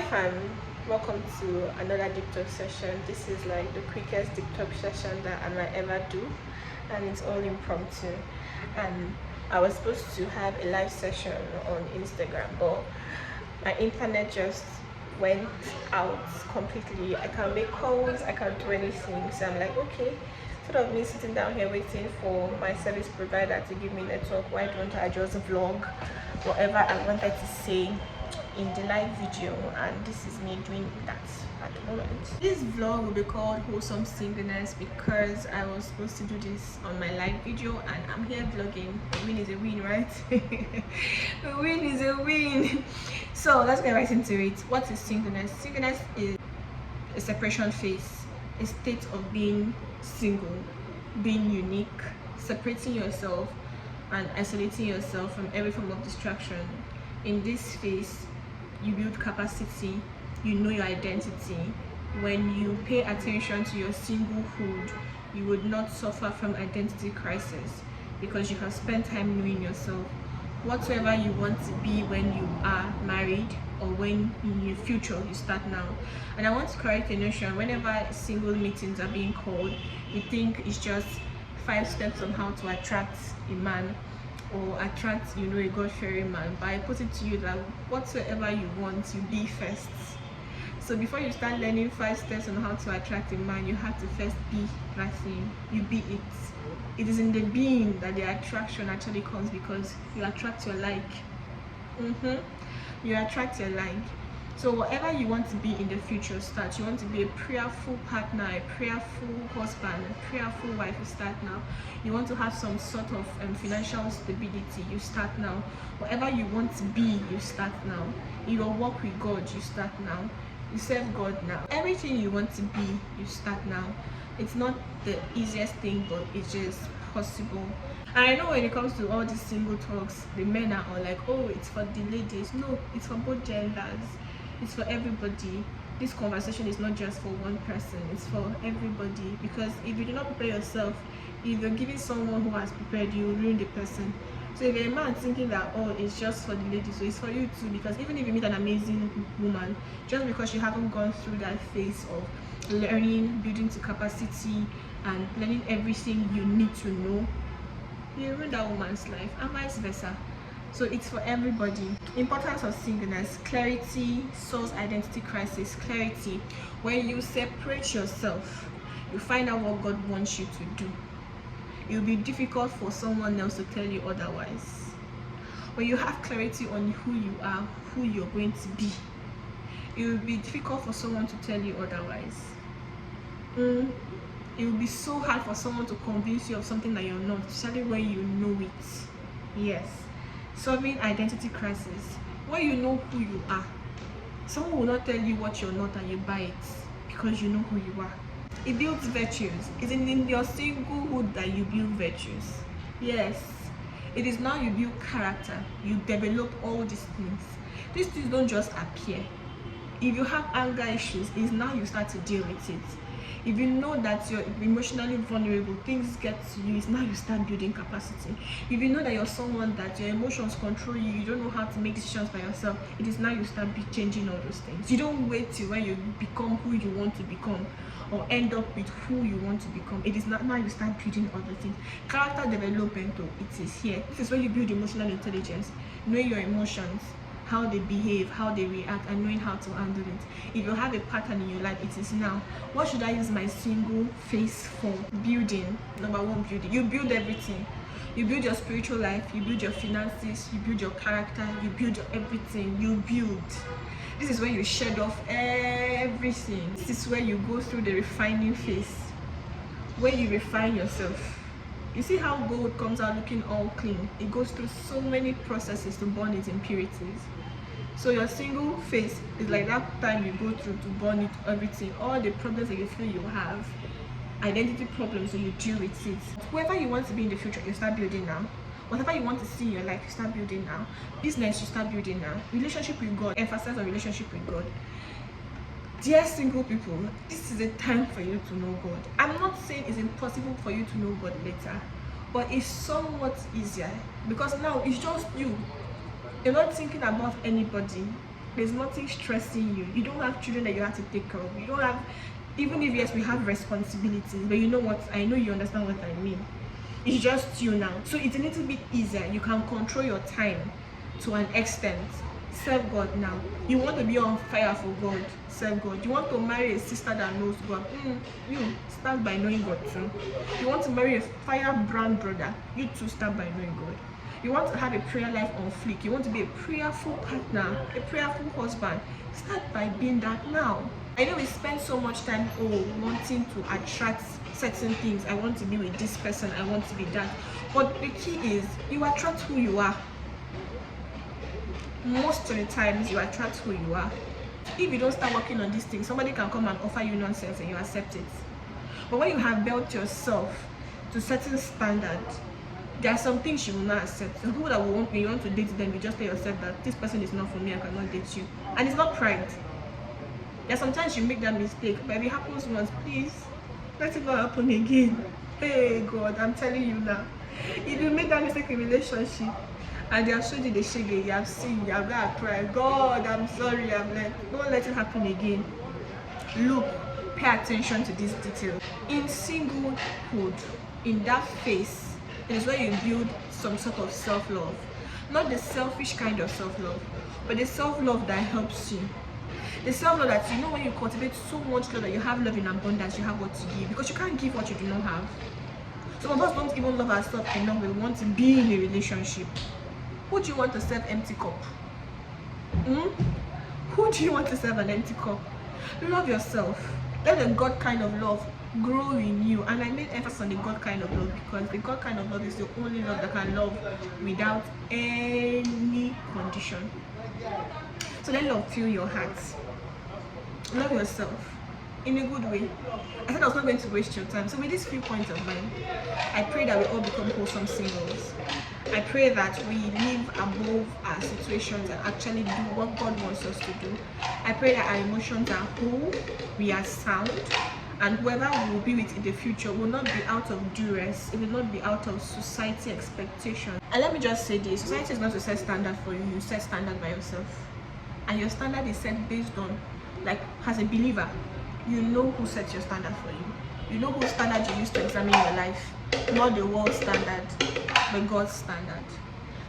fam, welcome to another deep talk session. This is like the quickest deep talk session that I might ever do, and it's all impromptu. And I was supposed to have a live session on Instagram, but my internet just went out completely. I can't make calls, I can't do anything. So I'm like, okay, instead of me sitting down here waiting for my service provider to give me network, why don't I just vlog whatever I wanted to say in the live video? And this is me doing that at the moment. This vlog will be called Wholesome Singleness because I was supposed to do this on my live video and I'm here vlogging. A win is a win, right? A win is a win. So let's get right into it. What is singleness? Singleness is a separation phase, a state of being single, being unique, separating yourself and isolating yourself from every form of distraction. In this phase, you build capacity, you know your identity. When you pay attention to your singlehood, you would not suffer from identity crisis because you have spent time knowing yourself. Whatsoever you want to be when you are married or when in your future you start now. And I want to correct a notion. Whenever single meetings are being called, you think it's just 5 steps on how to attract a man or attract, a God-fearing man. But I put it to you that whatsoever you want, you be first. So before you start learning 5 steps on how to attract a man, you have to first be that thing. You be it. It is in the being that the attraction actually comes, because you attract your like. You attract your like. So whatever you want to be in the future, start. You want to be a prayerful partner, a prayerful husband, a prayerful wife, you start now. You want to have some sort of financial stability, you start now. Whatever you want to be, you start now. In your walk with God, you start now. You serve God now. Everything you want to be, you start now. It's not the easiest thing, but it's just possible. And I know when it comes to all these single talks, the men are all like, oh, it's for the ladies. No, it's for both genders. It's for everybody. This conversation is not just for one person, it's for everybody. Because if you do not prepare yourself, if you're giving someone who has prepared you, ruin the person. So if you're a man thinking that, oh, it's just for the ladies, so it's for you too. Because even if you meet an amazing woman, just because you haven't gone through that phase of learning, building to capacity, and learning everything you need to know, you ruin that woman's life, and vice versa. So it's for everybody. Importance of singleness: clarity, source identity crisis. Clarity: when you separate yourself, you find out what God wants you to do. It will be difficult for someone else to tell you otherwise. When you have clarity on who you are, who you're going to be, it will be difficult for someone to tell you otherwise. It will be so hard for someone to convince you of something that you're not, especially when you know it. Yes. Solving identity crisis: when you know who you are, someone will not tell you what you're not and you buy it because you know who you are. It builds virtues. It's in your singlehood that you build virtues. Yes. It is now you build character. You develop all these things. These things don't just appear. If you have anger issues, it's now you start to deal with it. If you know that you're emotionally vulnerable, things get to you, it's now you start building capacity. If you know that you're someone that your emotions control you, you don't know how to make decisions by yourself, it is now you start changing all those things. You don't wait till when you become who you want to become or end up with who you want to become. It is not now you start building other things. Character development, it is here. This is where you build emotional intelligence, knowing your emotions, how they behave, how they react, and knowing how to handle it. If you have a pattern in your life, it is now, what should I use my single phase for? Building. Number one, building. You build everything. You build your spiritual life, you build your finances, you build your character, you build your everything. You build. This is where you shed off everything. This is where you go through the refining phase, where you refine yourself. You see how gold comes out looking all clean? It goes through so many processes to burn its impurities. So your single phase is like that time you go through to burn it, everything, all the problems that you feel you have, identity problems, so you deal with it. Whoever you want to be in the future, you start building now. Whatever you want to see in your life, you start building now. Business, you start building now. Relationship with God, emphasize on relationship with God. Dear single people, this is a time for you to know God. I'm not saying it's impossible for you to know God later, but it's somewhat easier because now it's just you. You're not thinking about anybody. There's nothing stressing you. You don't have children that you have to take care of. You don't have, even if yes, we have responsibilities, but you know what? I know you understand what I mean. It's just you now. So it's a little bit easier. You can control your time to an extent. Serve God now. You want to be on fire for God, serve God. You want to marry a sister that knows God, you start by knowing God too. You want to marry a firebrand brother, you too start by knowing God. You want to have a prayer life on fleek, you want to be a prayerful partner, a prayerful husband, start by being that now. I know we spend so much time wanting to attract certain things. I want to be with this person, I want to be that. But the key is you attract who you are. Most of the times you attract who you are. If you don't start working on these things, somebody can come and offer you nonsense and you accept it. But when you have built yourself to certain standards, there are some things you will not accept. Some people that will want, when you want to date them, you just tell yourself that this person is not for me, I cannot date you. And it's not pride. There are sometimes you make that mistake, but if it happens once, please let it not happen again. Hey God, I'm telling you now. If you make that mistake in relationship and they have showed you the shege, you have seen, you have got to cry, God, I'm sorry, don't let it happen again. Look, pay attention to this detail. In singlehood, in that phase, it is where you build some sort of self-love. Not the selfish kind of self-love, but the self-love that helps you. The self-love that, you know, when you cultivate so much love that you have love in abundance, you have what to give, because you can't give what you do not have. Some of us don't even love ourselves enough. We want to be in a relationship. Who do you want to serve empty cup? Who do you want to serve an empty cup? Love yourself. Let the God kind of love grow in you. And I made emphasis on the God kind of love because the God kind of love is the only love that can love without any condition. So let love fill your heart. Love yourself in a good way. I said I was not going to waste your time. So with these few points of mine, I pray that we all become wholesome singles. I pray that we live above our situations and actually do what God wants us to do. I pray that our emotions are whole, we are sound, and whoever we will be with in the future will not be out of duress, it will not be out of society expectation. And let me just say this, society is not to set standard for you, you set standard by yourself. And your standard is set based on, like, as a believer, you know who sets your standard for you. You know whose standard you use to examine your life. Not the world standard, but God's standard.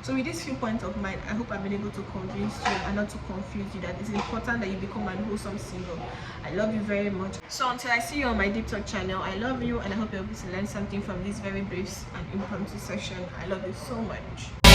So with these few points of mine, I hope I've been able to convince you and not to confuse you that it's important that you become an wholesome single. I love you very much. So until I see you on my Deep Talk channel, I love you and I hope you're able to learn something from this very brief and impromptu session. I love you so much.